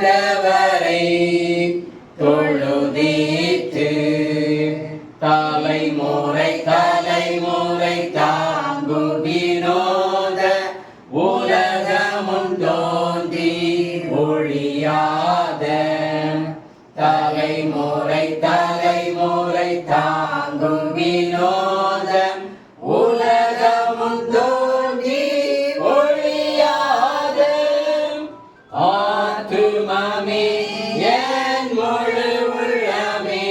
ஆண்டவரை தொழுதீத்து தலைமுறை தலைமுறை தாங்கும் வினோத உலகமும் தோன்றி ஒழியாத தலைமுறை தலைமுறை தாங்கும் வினோத உலகமும் தோன்றி ஒழியாத ஆத்துமமே என் முழு உள்ளமே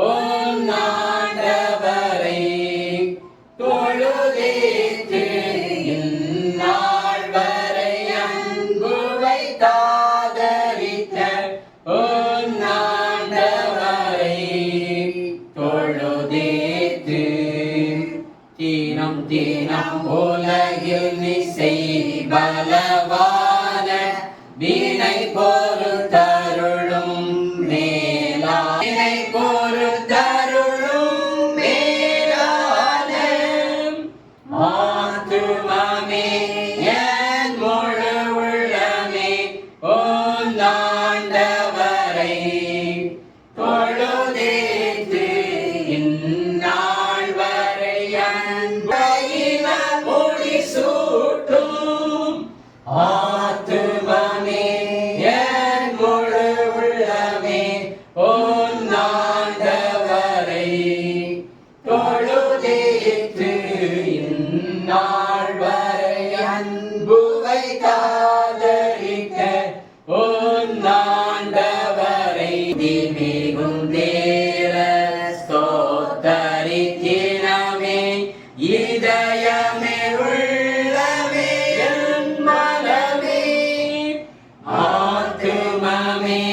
உன் ஆண்டவரை தொழுதேத்து இந்நாள் வரை அன்பு வைத்தாதரித்த உன் ஆண்டவரை தொழுதேத்து தீனம் தீனம் உலகில் நீ செய்பலவான வீணை பொறுத்தருளும் மேலா வீணை பொறுத்தருளும் மேலான ஆத்துமமே என் முழு உள்ளமே உன் ஆண்டவரை தொழுதேத்து இந்நாள் வரை அன்பையின மொழி சூட்டும் ஆத்துமமே என் முழு உள்ளமே உன் ஆண்டவரை தொழுதேத்து இந்நாள் வரை அன்பு வைத்தாதரிக்க உன் ஆண்டவரை மிகும் தேர ஸ்தோத்தரிக்கினமே இதயமே உள்ளமே என் மனமே ஆத்துமமே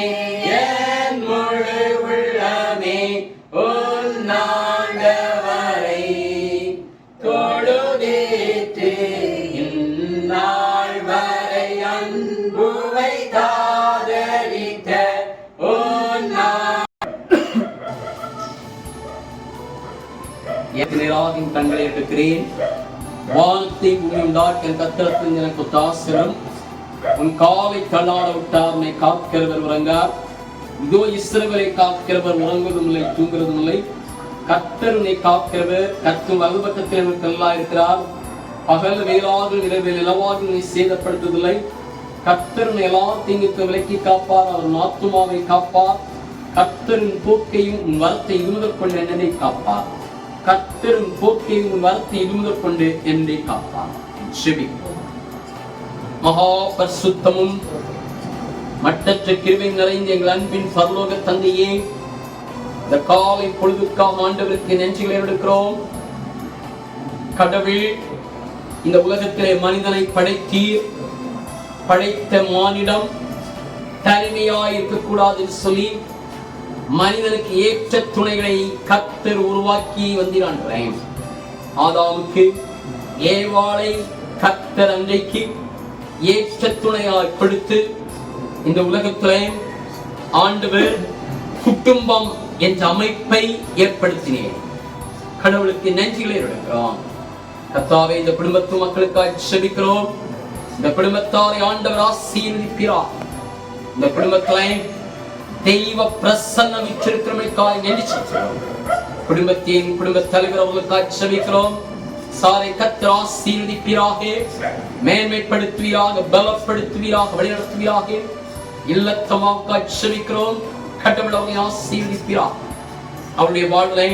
என் முழு உள்ளமே உன் ஆண்டவரை தொழுதேத்து இந்நாள் வரை அன்பு வைத்தாதரிக்க உன் நேராகும் கண்களை எடுக்கிறேன். வானத்தை பூமி உண்டாக்கிய கர்த்தரிடத்தில் எனக்கு ஒத்தாசையும் உன் காலை தள்ளாட விட்டார் உன்னை காக்கிறவர் உறங்கார். இதோ இஸ்ரவேலை காக்கிறவர் உறங்குவதும் இல்லை தூங்குவதும் இல்லை. கர்த்தர் உன்னை காக்கிறவர். கர்த்தர் வலதுபக்கத்தில் எனக்கு நல்லா இருக்கிறார். பகல் வேளாக இரவில் நிலவாக உன்னை சேதப்படுத்துவதில்லை. கர்த்தர் உன்னை எல்லா தீங்குக்கும் விலக்கி காப்பார். அவர் உன் ஆத்துமாவை காப்பார். கர்த்தரின் போக்கையும் உன் வரத்தை இருமுதற் கொண்டு என்னை காப்பார். கர்த்தரின் போக்கையும் உன் வரத்தை இருமுதற் கொண்டு என்னை காப்பார். செபிப்போம். மகா பரிசுத்தமும் மட்டற்ற கிருபை நிறைந்த எங்கள் அன்பின் பரலோக தந்தையே, இந்த காலை பொழுதுக்காக ஆண்டவருக்கு நன்றிகளை எடுக்கிறோம். கடவுள் இந்த உலகத்திலே மனிதனை படைத்தீர். படைத்த மானிடம் தனிமையாய் இருக்கக்கூடாது என்று சொல்லி மனிதனுக்கு ஏற்ற துணைகளை கர்த்தர் உருவாக்கி வந்திருக்கிறேன். ஆதாமுக்கு ஏவாளை கர்த்தர் அன்றைக்கு ஏற்ற துணையாய் கொடுத்து இந்த உலகத்திலே ஆண்டவர் குடும்பம் என்ற அமைப்பை ஏற்படுத்தினேன். கடவுளுக்கு நன்றிகளை எடுக்கிறோம். கர்த்தாவே, இந்த குடும்பத்து மக்களுக்காக செபிக்கிறோம். இந்த குடும்பத்தாரை ஆண்டவர் ஆசீர்வதிப்பார். இந்த குடும்பத்திலே தெய்வ பிரசன்னம் விற்றிருக்கிறவர்களுக்காக நன்றி செலுத்துகிறோம். குடும்பத்தின் குடும்ப தலைவர் அவர்களுக்காக செபிக்கிறோம். சாரை கர்த்தர் ஆசீர்வதிப்பாராக, மேன்மைப்படுத்துவீராக, பலப்படுத்துவீராக, வழிநடத்துவீராக. இல்லத்தமாவுக்காக செபிக்கிறோம். கடவுள் அவரை ஆசீர்வதிப்பாராக. அவருடைய வாழ்வை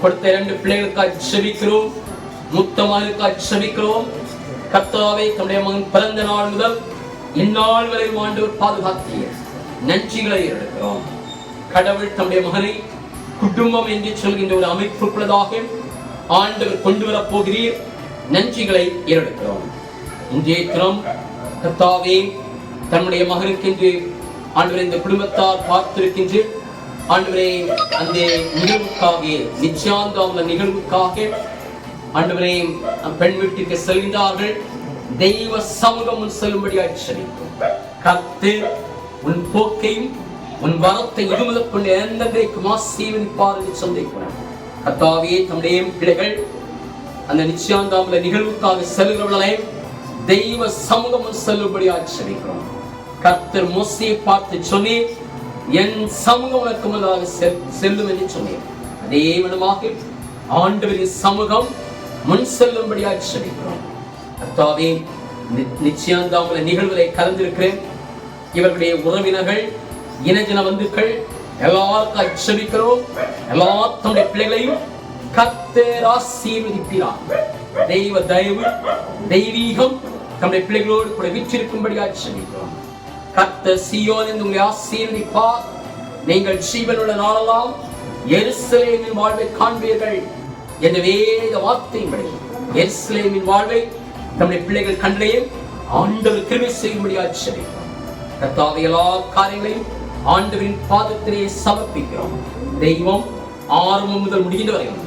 கொடுத்த 2 பிள்ளைகளுக்காக செபிக்கிறோம். முத்தமானுக்காக செபிக்கிறோம். கர்த்தாவே, தம்முடைய மகன் பிறந்த நாள் முதல் இந்நாள் வரை ஆண்டவர் பாதுகாத்திய நன்றிகளை எடுக்கிறோம். கடவுள் தம்முடைய மகனை குடும்பம் என்று சொல்கின்ற ஒரு அமைப்புக்குள்ளதாக ஆண்டவர் கொண்டு வரப் போகிறீர். நன்றிகளை எடுக்கிறோம். இன்றைய தினம் கர்த்தாவே, தம்முடைய மகனுக்கு என்று ஆண்டவரை இந்த குடும்பத்தார் பார்த்திருக்கின்ற ஆண்டவரே, அந்த நிகழ்வுக்காக நிச்சயாந்த நிகழ்வுக்காக ஆண்டவரே பெண் வீட்டுக்கு செல்கின்றார்கள். தெய்வ சமூகம் செல்லும்படியாக செபிக்கிறோம். கர்த்தர் உன் போக்கையும் உன் வரத்தை இருமுதற் கொண்டு எந்தெந்தைக்கும் ஆசீர்வதிப்பார் என்று சந்தேகிக்கிறோம். கர்த்தாவே, தம்முடைய பிள்ளைகள் அந்த நிச்சயாந்தாமல நிகழ்வுக்காக செல்கிறவர்களே தெய்வ சமூகம் செல்லும்படியாக செபிக்கிறோம். கர்த்தர் மோசேயை பார்த்து சொல்லி, என் சமூகம் உனக்கு முன்னதாக செல்லும் என்று சொன்னேன். அதே விதமாக ஆண்டவரின் சமூகம் முன் செல்லும்படியாக செபிக்கிறோம். கர்த்தாவே, நிச்சயந்தாமல நிகழ்வுகளை கலந்திருக்கிறேன். இவர்களுடைய உறவினர்கள், இனஜன பந்துக்கள் எல்லாருக்கும் செபிக்கிறோம். எல்லா தம்முடைய பிள்ளைகளையும் கர்த்தர் ஆசீர்வதிப்பார். தெய்வ தயவு, தெய்வீகம் தம்முடைய பிள்ளைகளோடு கூட வீற்றிருக்கும்படியாக செபிக்கிறோம். கர்த்தர் சீயோனில் உங்களை ஆசீர்வதிப்பார். நீங்கள் ஜீவனுள்ள நாளெல்லாம் எருசலேமின் வாழ்வை காண்பீர்கள் என்ற வேத வார்த்தையின்படி எருசலேமின் வாழ்வை நம்முடைய பிள்ளைகள் கண்டையும் ஆண்டவர் கிருபை செய்யும்படியாக செபிக்கிறோம். கர்த்தாவே, எல்லா காரியங்களையும் ஆண்டவரின் பாதத்திலே சமர்ப்பிக்கிறோம். தெய்வம் ஆரம்பம் முதல் முடிகின்ற வரையும்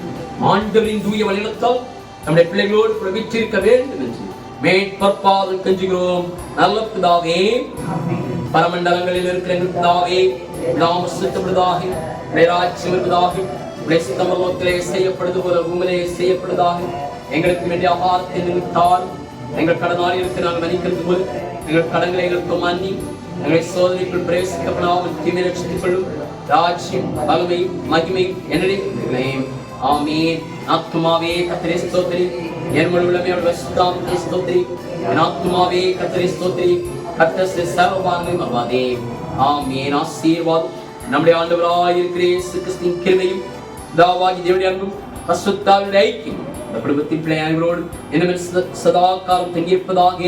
ஆண்டவரின் தூய வழிநடத்தல் நம்முடைய பிள்ளைகளோடு கூட வீற்றிருக்க வேண்டும் என்று மேற்பற்பாதம் கெஞ்சுகிறோம். நல்ல பிதாவே, பரமண்டலங்களில் இருக்கிற பிதாவே, நாம் சுத்தப்படுவதாக, ராஜ்யம் இருப்பதாக, சித்தமர்மத்திலே செய்யப்படுவது போல உண்மையிலே செய்யப்படுவதாக. எங்களுக்கு வேண்டிய ஆகாரத்தை நிமித்தால் எங்கள் கடனாளிகளுக்கு நாங்கள் மன்னிக்கிறது போல எங்கள் கடன்களை எங்களுக்கு மன்னி எங்களை சோதனைக்குள் பிரவேசிக்கப்படாமல் தீமை ரட்சித்துக் கொள்ளும். ராஜ்யம், வல்லமை, மகிமை என்னுடைய. ஆமென். ஆத்துமாவே கர்த்தரை ஸ்தோத்திரி, என் முழு உள்ளமே அவருடைய சுத்தத்தை ஸ்தோத்திரி. என் ஆத்துமாவே கர்த்தரை ஸ்தோத்திரி, கர்த்தர் சர்வபாகங்களை மறவாதே. ஆமென். ஆசீர்வாதம் நம்முடைய ஆண்டவராய் இருக்கிற இயேசு கிறிஸ்துவின் கிருபையும் பிதாவாகிய தேவனுடைய அன்பும் பரிசுத்தாவினுடைய ஐக்கியம் இந்த குடும்பத்தின் பிள்ளை அனைவரோடு இனிமேல் சதா காலம் தங்கியிருப்பதாக.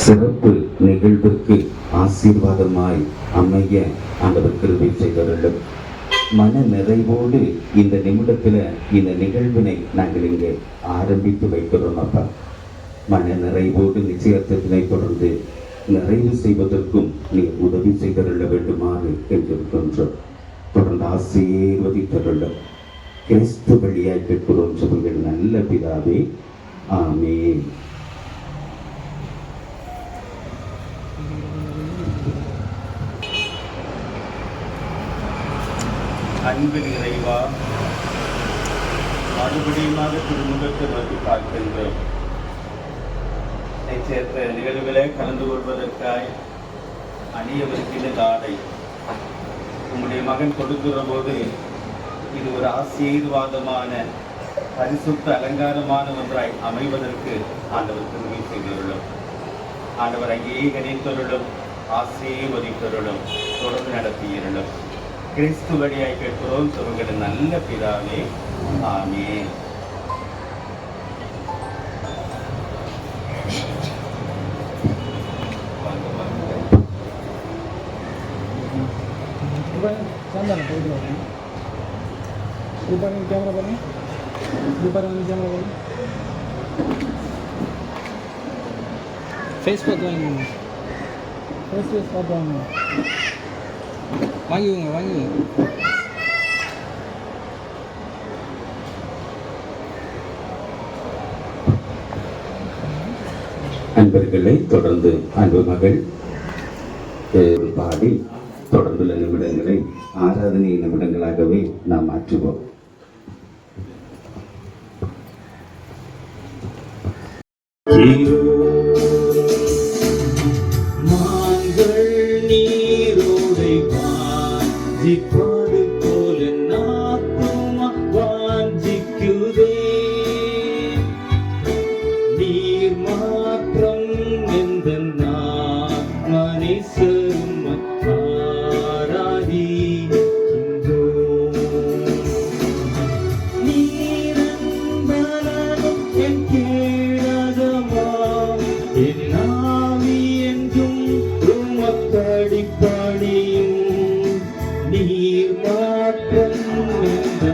சிறப்பு நிகழ்வுக்கு ஆசீர்வாதமாய் அமைய ஆண்டவர் கிருபை செய்தவர்களும் மன நிறைவோடு இந்த நிமிடத்தில் இந்த நிகழ்வினை நாங்கள் இங்கே ஆரம்பித்து வைக்கிறோம். அப்பா, மன நிறைவோடு நிச்சயத்தினை தொடர்ந்து நிறைவு செய்வதற்கும் நீ உதவி செய்தருள்ள வேண்டுமாறு என்றிருக்கின்றோம். தொடர்ந்து ஆசீர்வதித்தருளும். கிறிஸ்து வழியாய் கேட்கிறோம் சொல்லுங்கள் நல்ல பிதாவே. ஆமென். அன்பு நிறைவா, மறுபடியுமாக திருமுகத்தை நோக்கி பார்க்கின்றோம். சேர்த்த நிகழ்வுகளை கலந்து கொள்வதற்காய் அணியவருக்கின்ற தாடை உங்களுடைய மகன் கொடுக்கிற போது இது ஒரு ஆசீர்வாதமான பரிசுத்த அலங்காரமான ஒன்றாய் அமைவதற்கு ஆண்டவர் திரும்பி செய்துள்ளோம். ஆண்டவர் அங்கீகரித்தருளும், ஆசீர்வதித்தருளும், தொடர்ந்து நடத்தியிருளும். கிறிஸ்து வழியாய் கேட்கிறோம் சொல்லுங்கள் நல்ல பிதாவே. ஆமென். Facebook வாங்கிங்க, ஃபேஸ் பார்த்து வாங்கிக்கோங்க. அன்பர்களே, தொடர்ந்து அன்பு மகள் பாடி தொடர்ந்துள்ள நிமிடங்களை ஆராதனை நிமிடங்களாகவே நாம் மாற்றுவோம். மான்கள் நீரோடை வாஞ்சிப்பது போல நாத்துமா வாஞ்சிக்குதே. நீர் மாற்றம் எந்த மனிதரும் ஆராதிக்கின்றோம். நீரன்பனும் என் கீழகமாம் என் ஆவி என்றும் உமக்கடிப்பணியும். நீர் மாற்றம் எந்த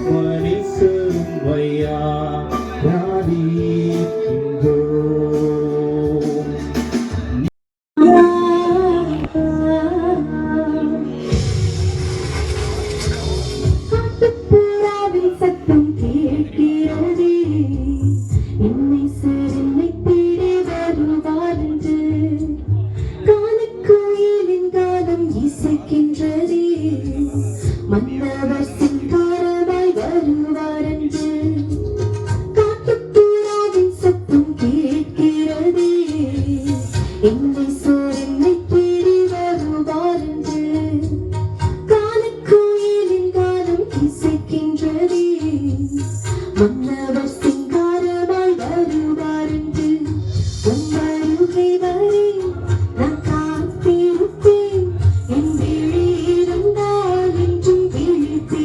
மனிதரும் ஆராதிக்கின்றோம். காட்டுப்புறாவின் சத்தம் கேட்கிறதே, என்னை என்னை தேடி வருவார் என்று. காணுக்குயிலின் காலம் இசைக்கின்றதே, மன்னவர் சிங்காரமாய் வருவார் என்று. காட்டுப்புறாவின் சத்தம் கேட்கிறதே, என்னை தேடி வருவார் என்று. காணுக்குயிலின் காலம் இசைக்கின்றதே, மன்னவர் சிங்காரமாய் வருவார் என்று. உம்மருகை வரை நான் காத்திருப்பேன், என் விழி இருந்தால் என்றும் விழித்திருப்பேன்.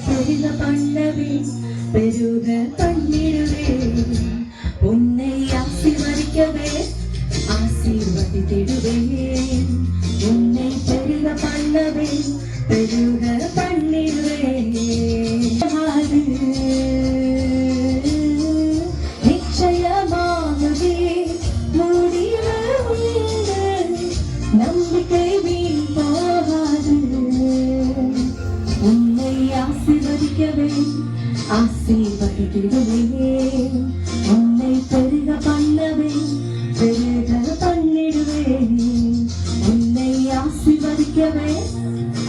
பெருக பண்ணவே பெருக பண்ணிடுவேன் உன்னை ஆசீர்வதிக்கவே ஆசீர்வதித்திடுவேன் உன்னை பெருக பண்ணவே பெருக பண்ணிடுவேன் நிச்சயமாகவே முடிவு உண்டு நம்பிக்கை வீண் போகாது உன்னை ஆசீர்வதிக்கவே ஆசீர்வதித்திடுவேன் உன்னை பெருக பண்ணவே பெருக பண்ணிடுவேன் உன்னை ஆசீர்வதிக்கவே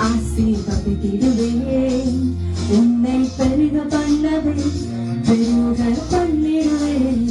ஆசீர்வதித்திடுவேன் உன்னை பெருக பண்ணவே பெருக பண்ணிடுவேன்.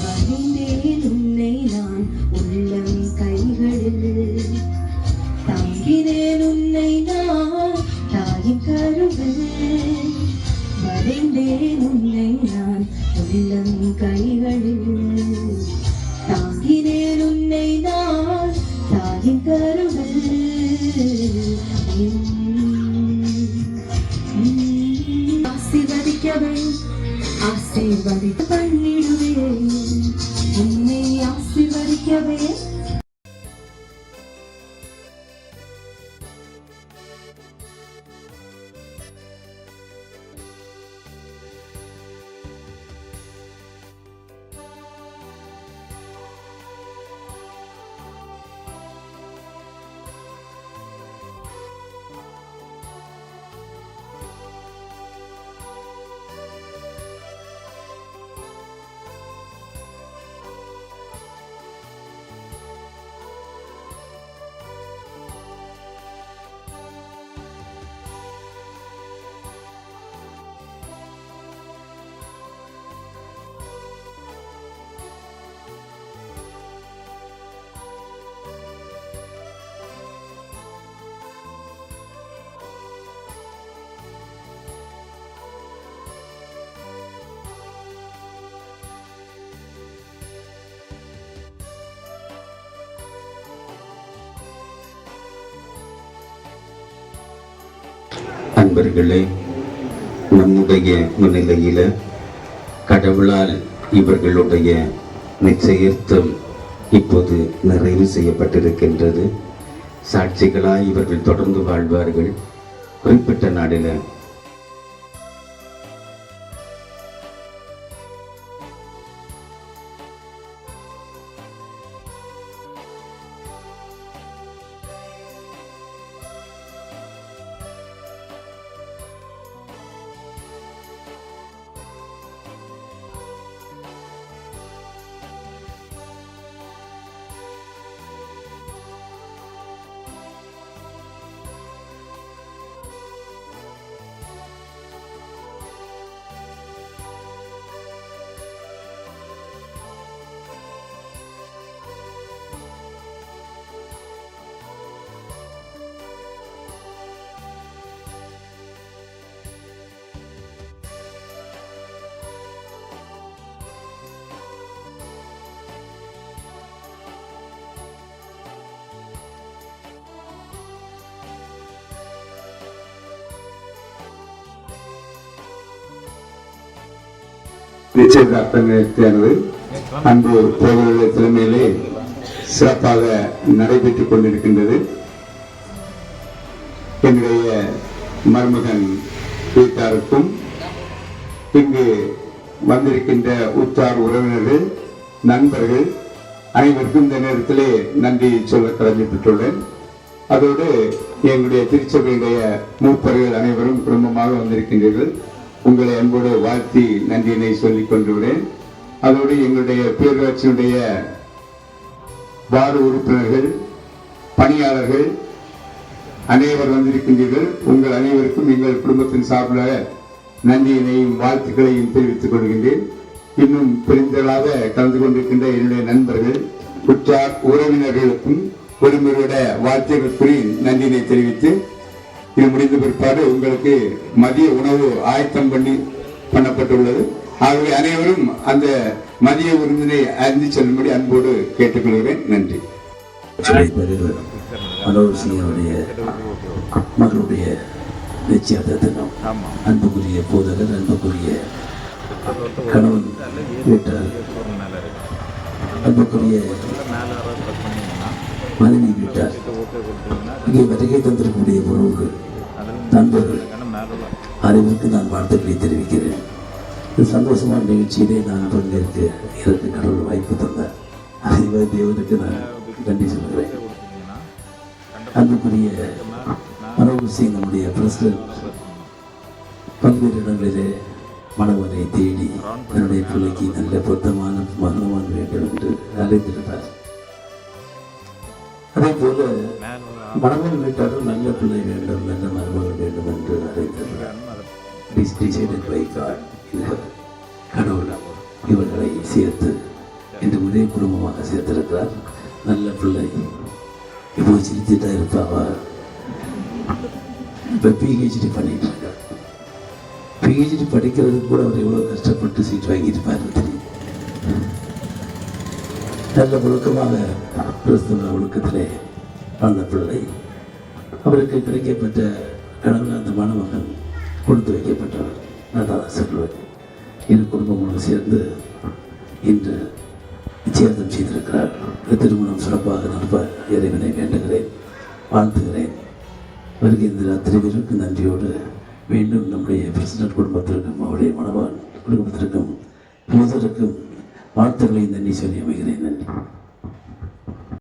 அறிந்தேன் உன்னை நான் உள்ளம் கைகளில் தங்கினேன் உன்னை நான் தாயின் கருவில் வரைந்தேன் உன்னை நான் உள்ளம் கைகளில் தாங்கினேன் உன்னை நான் தாயின் கருவில் ஆசீர்வதிக்கவே ஆசீர்வதித்து பண்ணிடுவேன் உன்னை ஆசீர்வதிக்கவே. அன்பர்களே, நம்முடைய முன்னிலையில கடவுளால் இவர்களுடைய நிச்சயத்துவம் இப்போது நிறைவு செய்யப்பட்டிருக்கின்றது. சாட்சிகளாய் இவர்கள் தொடர்ந்து வாழ்வார்கள். குறிப்பிட்ட நாளில் நிச்சயதார்த்தமானது அன்பு தேவனுடைய தலைமையிலே சிறப்பாக நடைபெற்றுக் கொண்டிருக்கின்றது. என்னுடைய மருமகன் வீட்டாருக்கும் இங்கு வந்திருக்கின்ற உற்றார் உறவினர்கள் நண்பர்கள் அனைவருக்கும் இந்த நேரத்திலே நன்றி சொல்ல கடமைப்பட்டுள்ளேன். அதோடு எங்களுடைய திருச்சபையுடைய மூப்பர்கள் அனைவரும் குடும்பமாக வந்திருக்கின்றீர்கள். உங்களை அன்போடு வாழ்த்தி நன்றியினை சொல்லிக் கொண்டுள்ளேன். அதோடு எங்களுடைய பேரூராட்சியினுடைய வார்டு உறுப்பினர்கள், பணியாளர்கள் அனைவர் வந்திருக்கின்றீர்கள். உங்கள் அனைவருக்கும் எங்கள் குடும்பத்தின் சார்பாக நன்றியினையும் வாழ்த்துக்களையும் தெரிவித்துக் கொள்கின்றேன். இன்னும் பெருந்தளாக கலந்து கொண்டிருக்கின்ற என்னுடைய நண்பர்கள், உற்றார் உறவினர்களுக்கும் ஒருவருடைய வாழ்த்துக்கள் கூறி நன்றியினை தெரிவித்து, இது முடிந்த பிற்பாடு உங்களுக்கு மதிய உணவு ஆயத்தம் பண்ணப்பட்டுள்ளது. ஆகவே அனைவரும் அந்த மதிய விருந்தினை அறிந்து செல்லும்படி அன்போடு கேட்டுக்கொள்கிறேன். நன்றி. மனோஜியோடைய மகளுடைய நிச்சயத தினம். அன்புக்குரிய போதகர், அன்புக்குரிய கணவன் வீட்டார், அன்புக்குரிய மனைவி வீட்டார், இங்கே வருகை தந்திருக்கக்கூடிய உறவுகள், நண்பர்கள் அனைவருக்கு நான் வாழ்த்துக்களை தெரிவிக்கிறேன். இந்த சந்தோஷமான நிகழ்ச்சியிலே நான் பங்கேற்க எனக்கு கடவுள் வாய்ப்பு தந்தார். அதே தேவனுக்கு நான் நன்றி சொல்கிறேன். அன்புக்குரிய மனோகர் சிங் நம்முடைய பிரசிடென்ட் பல்வேறு இடங்களிலே மணவனை தேடி தன்னுடைய பிள்ளைக்கு நல்ல பொருத்தமான மகனவான் வேண்டும் என்று அழைத்திருப்பார். அதே போல மணவன் வீட்டாரும் நல்ல பிள்ளை வேண்டும், நல்ல மருமகள் வேண்டும் என்று அழைத்திருக்கிறார். கடவுள் இவர்களை சேர்த்து என்று ஒரே குடும்பமாக சேர்த்திருக்கிறார். நல்ல பிள்ளை இப்போ சிரித்துட்டா இருப்பாவா. இப்போ பிஹெச்டி பண்ணிட்டு இருக்கார். பிஹெச்டி படிக்கிறதுக்கு கூட அவர் எவ்வளோ கஷ்டப்பட்டு சீட் வாங்கியிருப்பார் தெரியும். நல்ல ஒழுக்கமாக கிறிஸ்துவ ஒழுக்கத்திலே வாழ்ந்த பிள்ளை. அவருக்கு கிடைக்கப்பட்ட கடவுள் அந்த மணமகன் கொடுத்து வைக்கப்பட்டவர். நான் தான் சொல்லுவேன். இரு குடும்பங்களும் சேர்ந்து இன்று நிச்சயதார்த்தம் செய்திருக்கிறார். திருமணம் சிறப்பாக நடப்ப இறைவனை வேண்டுகிறேன், வாழ்த்துகிறேன். வருகின்ற அத்தனை பேருக்கு நன்றியோடு மீண்டும் நம்முடைய பிரசிடென்ட் குடும்பத்திற்கும் அவருடைய மணவான் குடும்பத்திற்கும் மூதருக்கும் வாழ்த்துக்களை நன்றி சொல்லி அமைகிறேன். நன்றி.